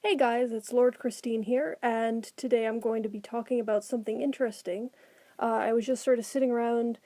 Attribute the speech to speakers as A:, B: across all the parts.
A: Hey guys, it's Lord Christine here, and today I'm going to be talking about something interesting. I was just sort of sitting around,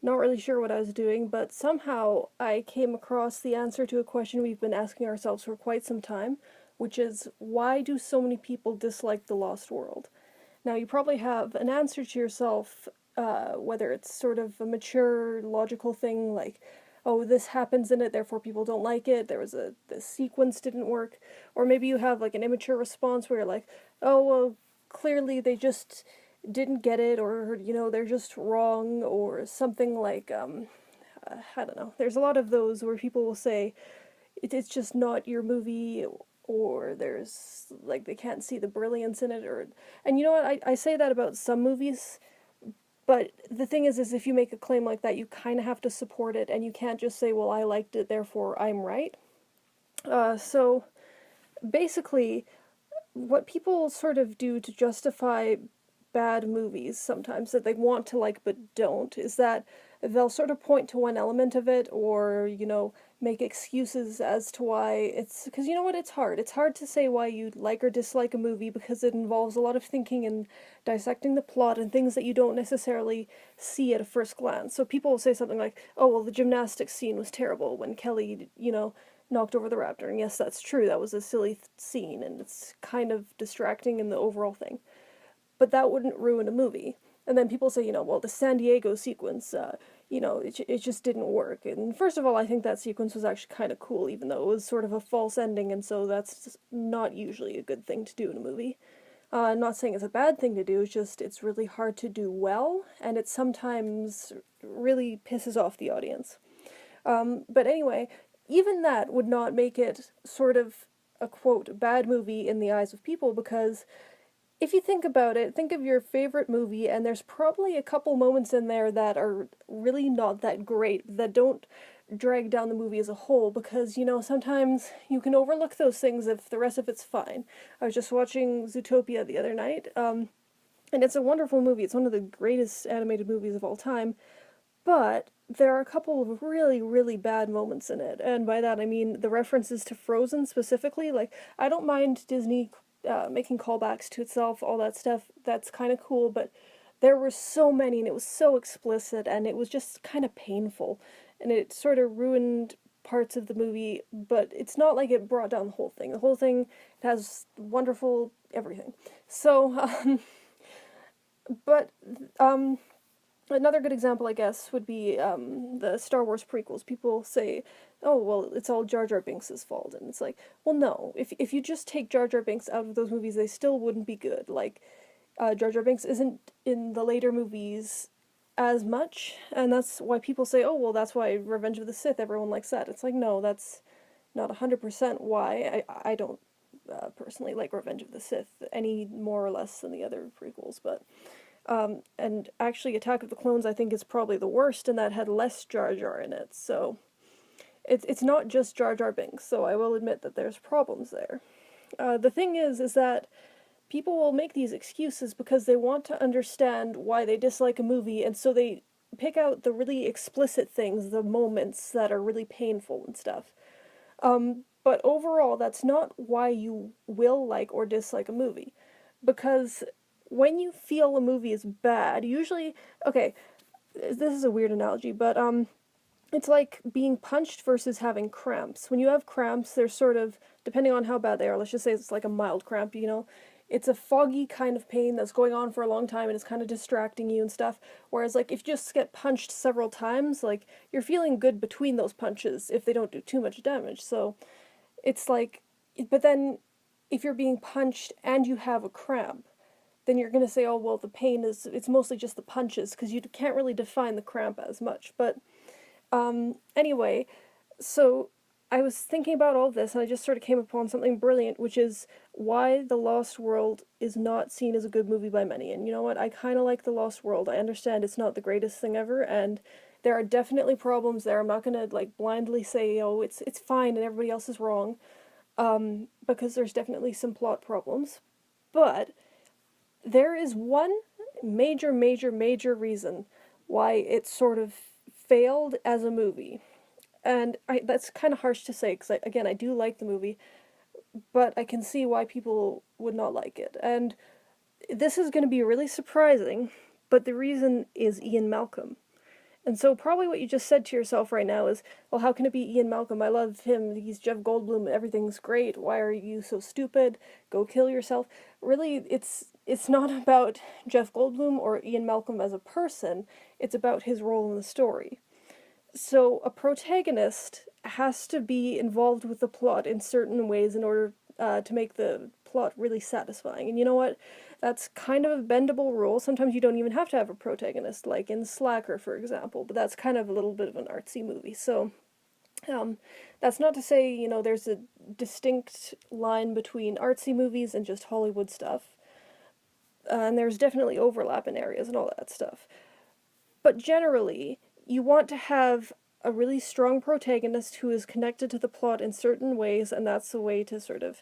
A: not really sure what I was doing, but somehow I came across the answer to a question we've been asking ourselves for quite some time, which is why do so many people dislike The Lost World? Now, you probably have an answer to yourself, whether it's sort of a mature, logical thing like, oh, this happens in it, therefore people don't like it, the sequence didn't work, or maybe you have like an immature response where you're like, oh, well, clearly they just didn't get it, or, they're just wrong, or something like, I don't know. There's a lot of those where people will say, it's just not your movie, or there's like they can't see the brilliance in it, or and you know what, I say that about some movies, but the thing is if you make a claim like that, you kind of have to support it, and you can't just say, well, I liked it, therefore I'm right. So basically, what people sort of do to justify bad movies sometimes that they want to like but don't is that they'll sort of point to one element of it, or make excuses as to why it's, because you know what, it's hard to say why you like or dislike a movie because it involves a lot of thinking and dissecting the plot and things that you don't necessarily see at a first glance. So people will say something like, oh, well, the gymnastics scene was terrible when Kelly knocked over the raptor. And yes, that's true, that was a silly scene and it's kind of distracting in the overall thing, but that wouldn't ruin a movie. And then people say, well, the San Diego sequence, it just didn't work. And first of all, I think that sequence was actually kind of cool, even though it was sort of a false ending, and so that's not usually a good thing to do in a movie. I'm not saying it's a bad thing to do, it's just it's really hard to do well, and it sometimes really pisses off the audience. But anyway, even that would not make it sort of a quote bad movie in the eyes of people, because if you think about it, think of your favorite movie, and there's probably a couple moments in there that are really not that great, that don't drag down the movie as a whole, because, sometimes you can overlook those things if the rest of it's fine. I was just watching Zootopia the other night, and it's a wonderful movie. It's one of the greatest animated movies of all time, but there are a couple of really, really bad moments in it, and by that I mean the references to Frozen specifically. Like, I don't mind Disney making callbacks to itself, all that stuff. That's kind of cool, but there were so many, and it was so explicit, and it was just kind of painful, and it sort of ruined parts of the movie. But it's not like it brought down the whole thing. The whole thing has wonderful everything. So, but another good example, I guess, would be the Star Wars prequels. People say, "Oh, well, it's all Jar Jar Binks' fault," and it's like, well, no. If you just take Jar Jar Binks out of those movies, they still wouldn't be good. Like, Jar Jar Binks isn't in the later movies as much, and that's why people say, "Oh, well, that's why Revenge of the Sith, everyone likes that." It's like, no, that's not 100% why. I don't personally like Revenge of the Sith any more or less than the other prequels, but and actually, Attack of the Clones, I think, is probably the worst, and that had less Jar Jar in it. So it's not just Jar Jar Binks. So I will admit that there's problems there. The thing is that people will make these excuses because they want to understand why they dislike a movie, and so they pick out the really explicit things, the moments that are really painful and stuff. But overall, that's not why you will like or dislike a movie. Because when you feel a movie is bad, usually, okay, this is a weird analogy, but it's like being punched versus having cramps. When you have cramps, they're sort of, depending on how bad they are, let's just say it's like a mild cramp, it's a foggy kind of pain that's going on for a long time and it's kind of distracting you and stuff. Whereas, like, if you just get punched several times, like, you're feeling good between those punches if they don't do too much damage. So it's like, but then if you're being punched and you have a cramp, then you're going to say, oh, well, the pain is, it's mostly just the punches, because you can't really define the cramp as much. But anyway, so I was thinking about all this, and I just sort of came upon something brilliant, which is why The Lost World is not seen as a good movie by many. And you know what? I kind of like The Lost World. I understand it's not the greatest thing ever, and there are definitely problems there. I'm not gonna like blindly say, oh, it's fine and everybody else is wrong, because there's definitely some plot problems. But there is one major, major, major reason why it sort of failed as a movie. And that's kind of harsh to say, because, again, I do like the movie, but I can see why people would not like it. And this is going to be really surprising, but the reason is Ian Malcolm. And so probably what you just said to yourself right now is, well, how can it be Ian Malcolm? I love him. He's Jeff Goldblum. Everything's great. Why are you so stupid? Go kill yourself. Really, it's not about Jeff Goldblum or Ian Malcolm as a person. It's about his role in the story. So a protagonist has to be involved with the plot in certain ways in order to make the plot really satisfying. And you know what? That's kind of a bendable rule. Sometimes you don't even have to have a protagonist, like in Slacker, for example, but that's kind of a little bit of an artsy movie. So um, that's not to say, there's a distinct line between artsy movies and just Hollywood stuff. And there's definitely overlap in areas and all that stuff. But generally, you want to have a really strong protagonist who is connected to the plot in certain ways, and that's a way to sort of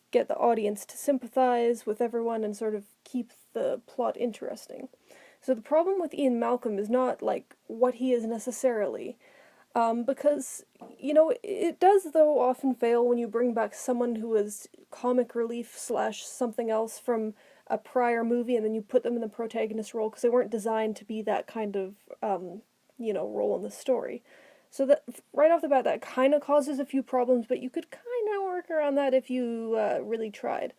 A: get the audience to sympathize with everyone and sort of keep the plot interesting. So the problem with Ian Malcolm is not like what he is necessarily, because it does though often fail when you bring back someone who is comic relief slash something else from a prior movie and then you put them in the protagonist role because they weren't designed to be that kind of role in the story. So that right off the bat, that kind of causes a few problems, but you could kind of work around that if you really tried.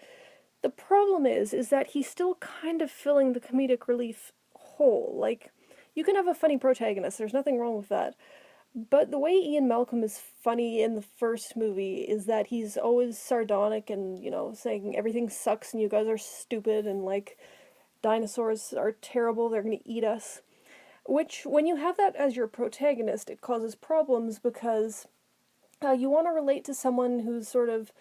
A: The problem is that he's still kind of filling the comedic relief hole. Like, you can have a funny protagonist. There's nothing wrong with that. But the way Ian Malcolm is funny in the first movie is that he's always sardonic and, saying everything sucks and you guys are stupid and, like, dinosaurs are terrible, they're gonna eat us. Which, when you have that as your protagonist, it causes problems because you want to relate to someone who's sort of,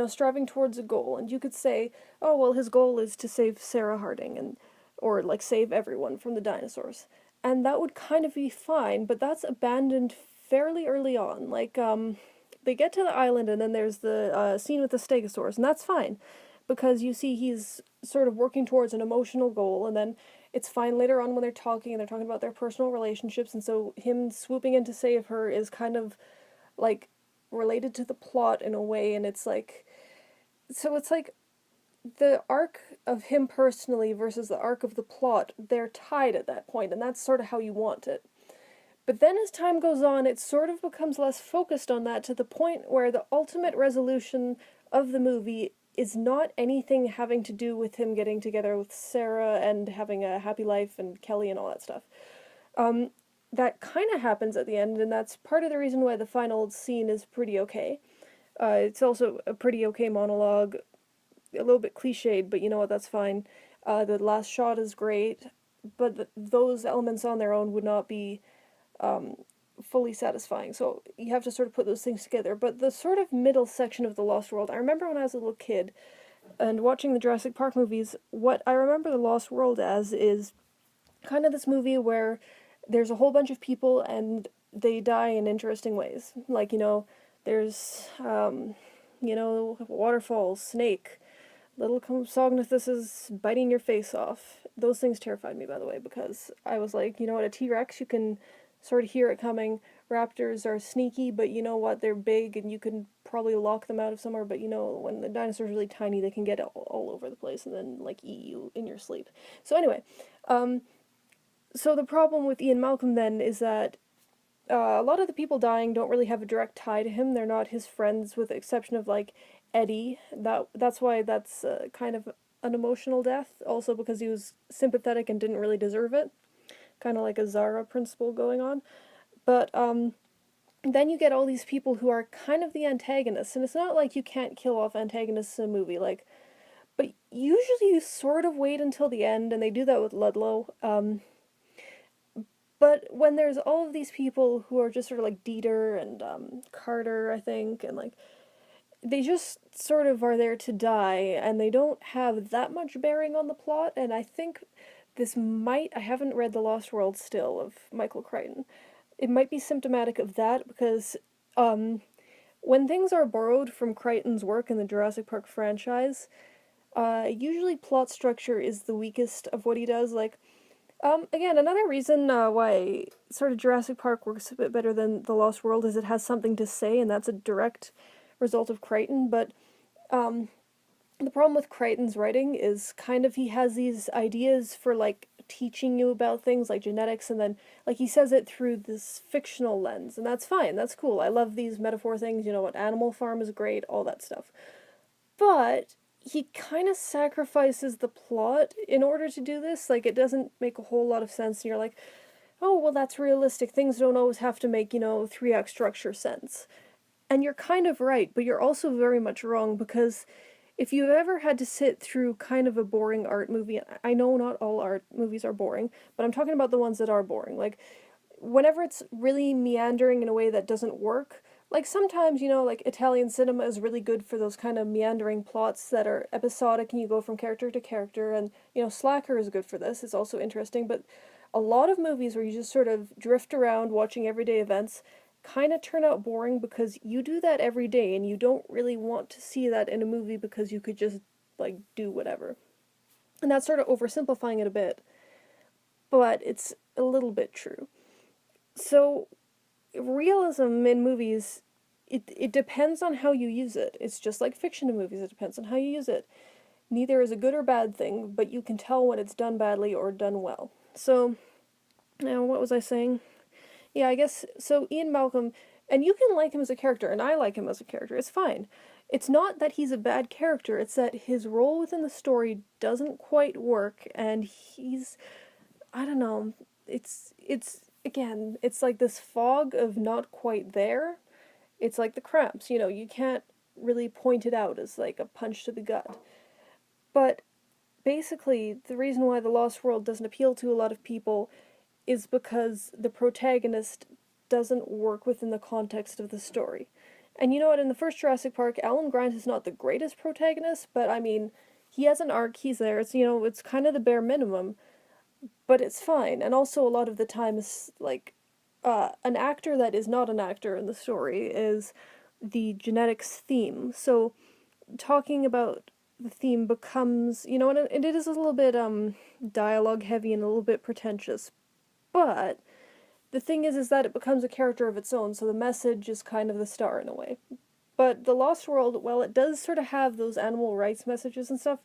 A: striving towards a goal. And you could say, oh, well, his goal is to save Sarah Harding, or, like, save everyone from the dinosaurs. And that would kind of be fine, but that's abandoned fairly early on. Like, they get to the island, and then there's the scene with the Stegosaurus, and that's fine. Because you see he's sort of working towards an emotional goal, and then it's fine later on when they're talking, and they're talking about their personal relationships, and so him swooping in to save her is kind of, like, related to the plot in a way, and it's like... So it's like the arc of him personally versus the arc of the plot, they're tied at that point, and that's sort of how you want it. But then as time goes on, it sort of becomes less focused on that to the point where the ultimate resolution of the movie is not anything having to do with him getting together with Sarah and having a happy life and Kelly and all that stuff. That kind of happens at the end, and that's part of the reason why the final scene is pretty okay. It's also a pretty okay monologue, a little bit cliched, but you know what, that's fine. The last shot is great, but those elements on their own would not be fully satisfying. So you have to sort of put those things together. But the sort of middle section of The Lost World, I remember when I was a little kid and watching the Jurassic Park movies, what I remember The Lost World as is kind of this movie where there's a whole bunch of people and they die in interesting ways. Like, there's, waterfalls, snake, little Compsognathus is biting your face off. Those things terrified me, by the way, because I was like, you know what, a T-Rex, you can sort of hear it coming. Raptors are sneaky, but you know what, they're big and you can probably lock them out of somewhere, but when the dinosaurs are really tiny, they can get all over the place and then, like, eat you in your sleep. So anyway, so the problem with Ian Malcolm then is that a lot of the people dying don't really have a direct tie to him. They're not his friends, with the exception of, like, Eddie. That's why that's kind of an emotional death, also because he was sympathetic and didn't really deserve it. Kind of like a Zara principle going on. But then you get all these people who are kind of the antagonists, and it's not like you can't kill off antagonists in a movie, like, but usually you sort of wait until the end, and they do that with Ludlow. But when there's all of these people who are just sort of like Dieter and Carter, I think, and like, they just sort of are there to die, and they don't have that much bearing on the plot, and I think I haven't read The Lost World still, of Michael Crichton. It might be symptomatic of that, because when things are borrowed from Crichton's work in the Jurassic Park franchise, usually plot structure is the weakest of what he does. Like, again, another reason why sort of Jurassic Park works a bit better than The Lost World is it has something to say, and that's a direct result of Crichton, but Um, the problem with Crichton's writing is kind of he has these ideas for like teaching you about things like genetics, and then like he says it through this fictional lens, and that's fine, that's cool. I love these metaphor things, you know what, Animal Farm is great, all that stuff. But he kind of sacrifices the plot in order to do this. Like, it doesn't make a whole lot of sense, and you're like, oh, well, that's realistic. Things don't always have to make, you know, three-act structure sense. And you're kind of right, but you're also very much wrong, because if you've ever had to sit through kind of a boring art movie, I know not all art movies are boring, but I'm talking about the ones that are boring. Like, whenever it's really meandering in a way that doesn't work, like sometimes, you know, like Italian cinema is really good for those kind of meandering plots that are episodic and you go from character to character, and, you know, Slacker is good for this, it's also interesting, but a lot of movies where you just sort of drift around watching everyday events kind of turn out boring because you do that every day and you don't really want to see that in a movie because you could just, like, do whatever. And that's sort of oversimplifying it a bit, but it's a little bit true. So, realism in movies, it depends on how you use it. It's just like fiction in movies, it depends on how you use it. Neither is a good or bad thing, but you can tell when it's done badly or done well. So, now what was I saying? Yeah, I guess, so Ian Malcolm, and you can like him as a character, and I like him as a character, it's fine. It's not that he's a bad character, it's that his role within the story doesn't quite work, and he's, I don't know, again, it's like this fog of not quite there. It's like the cramps, you know, you can't really point it out as like a punch to the gut. But basically, the reason why The Lost World doesn't appeal to a lot of people is because the protagonist doesn't work within the context of the story. And you know what, in the first Jurassic Park, Alan Grant is not the greatest protagonist, but I mean, he has an arc, he's there, it's, you know, it's kind of the bare minimum, but it's fine. And also, a lot of the time, is like, an actor that is not an actor in the story is the genetics theme. So, talking about the theme becomes, you know, and it is a little bit, dialogue heavy and a little bit pretentious, but the thing is that it becomes a character of its own, so the message is kind of the star in a way. But The Lost World, while it does sort of have those animal rights messages and stuff,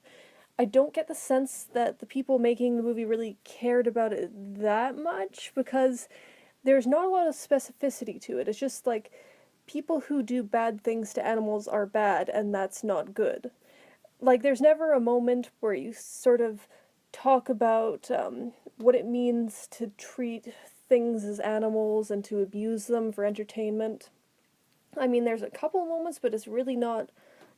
A: I don't get the sense that the people making the movie really cared about it that much, because there's not a lot of specificity to it. It's just like, people who do bad things to animals are bad, and that's not good. Like, there's never a moment where you sort of talk about what it means to treat things as animals and to abuse them for entertainment. I mean, there's a couple moments, but it's really not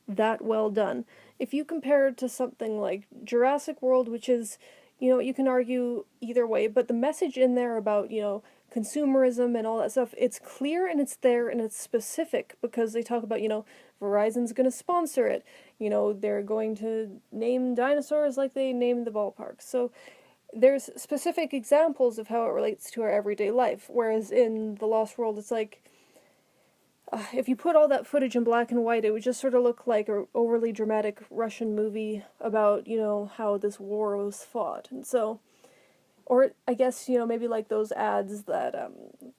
A: that well done. If you compare it to something like Jurassic World, which is, you know, you can argue either way, but the message in there about, you know, consumerism and all that stuff, it's clear and it's there and it's specific, because they talk about, you know, Verizon's going to sponsor it. You know, they're going to name dinosaurs like they named the ballpark. So there's specific examples of how it relates to our everyday life, whereas in The Lost World, it's like, if you put all that footage in black and white, it would just sort of look like an overly dramatic Russian movie about, you know, how this war was fought. And so, or I guess, you know, maybe like those ads that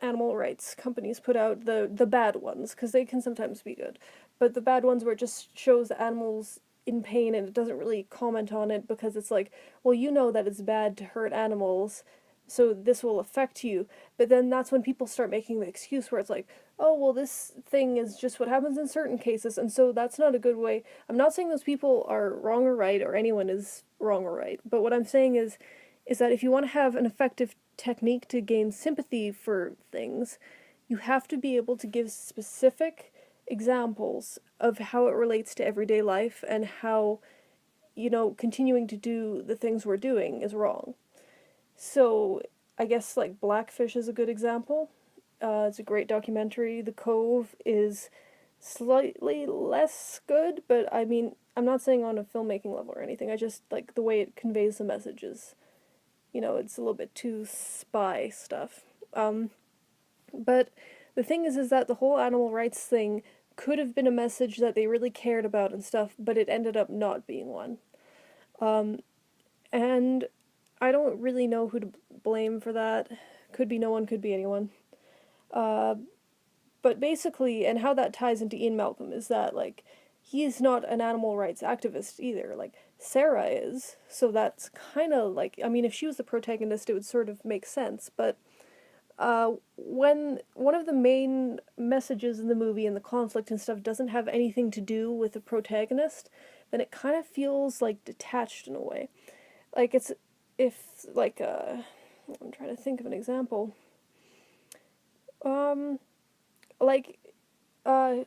A: animal rights companies put out, the bad ones, because they can sometimes be good, but the bad ones where it just shows the animals in pain and it doesn't really comment on it, because it's like, well, you know that it's bad to hurt animals, so this will affect you. But then that's when people start making the excuse where it's like, oh, well, this thing is just what happens in certain cases, and so that's not a good way. I'm not saying those people are wrong or right, or anyone is wrong or right, but what I'm saying is that if you want to have an effective technique to gain sympathy for things, you have to be able to give specific examples of how it relates to everyday life and how, you know, continuing to do the things we're doing is wrong. So, I guess, like, Blackfish is a good example. It's a great documentary. The Cove is slightly less good, but I mean, I'm not saying on a filmmaking level or anything, I just like the way it conveys the messages. You know, it's a little bit too spy stuff. But the thing is that the whole animal rights thing could have been a message that they really cared about and stuff, but it ended up not being one. And I don't really know who to blame for that. Could be no one, could be anyone. But basically, and how that ties into Ian Malcolm is that, like, he's not an animal rights activist either. Like, Sarah is, so that's kind of like, I mean, if she was the protagonist, it would sort of make sense, but when one of the main messages in the movie and the conflict and stuff doesn't have anything to do with the protagonist, then it kind of feels like detached in a way. Like it's if like I'm trying to think of an example. Um like uh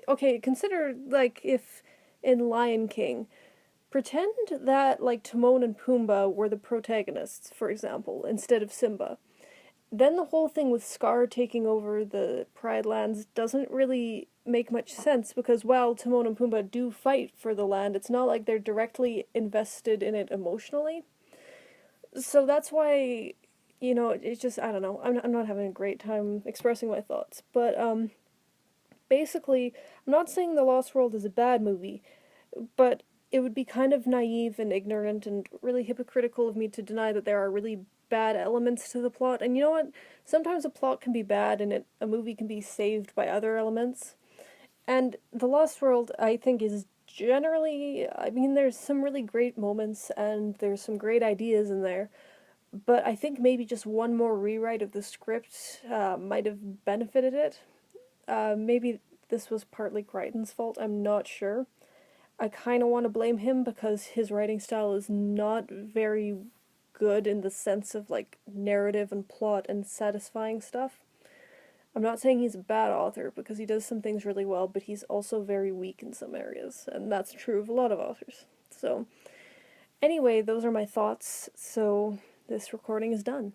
A: okay, consider like if in Lion King, pretend that like Timon and Pumbaa were the protagonists, for example, instead of Simba. Then the whole thing with Scar taking over the Pride Lands doesn't really make much sense because while Timon and Pumbaa do fight for the land, it's not like they're directly invested in it emotionally. So that's why, it's just, I don't know. I'm not having a great time expressing my thoughts. But basically, I'm not saying The Lost World is a bad movie, but it would be kind of naive and ignorant and really hypocritical of me to deny that there are really bad elements to the plot. And you know what? Sometimes a plot can be bad and a movie can be saved by other elements. And The Lost World, I think, is generally, I mean, there's some really great moments and there's some great ideas in there, but I think maybe just one more rewrite of the script might have benefited it. Maybe this was partly Crichton's fault, I'm not sure. I kind of want to blame him because his writing style is not very good in the sense of like narrative and plot and satisfying stuff. I'm not saying he's a bad author because he does some things really well, but he's also very weak in some areas, and that's true of a lot of authors. So, anyway, those are my thoughts. So, this recording is done.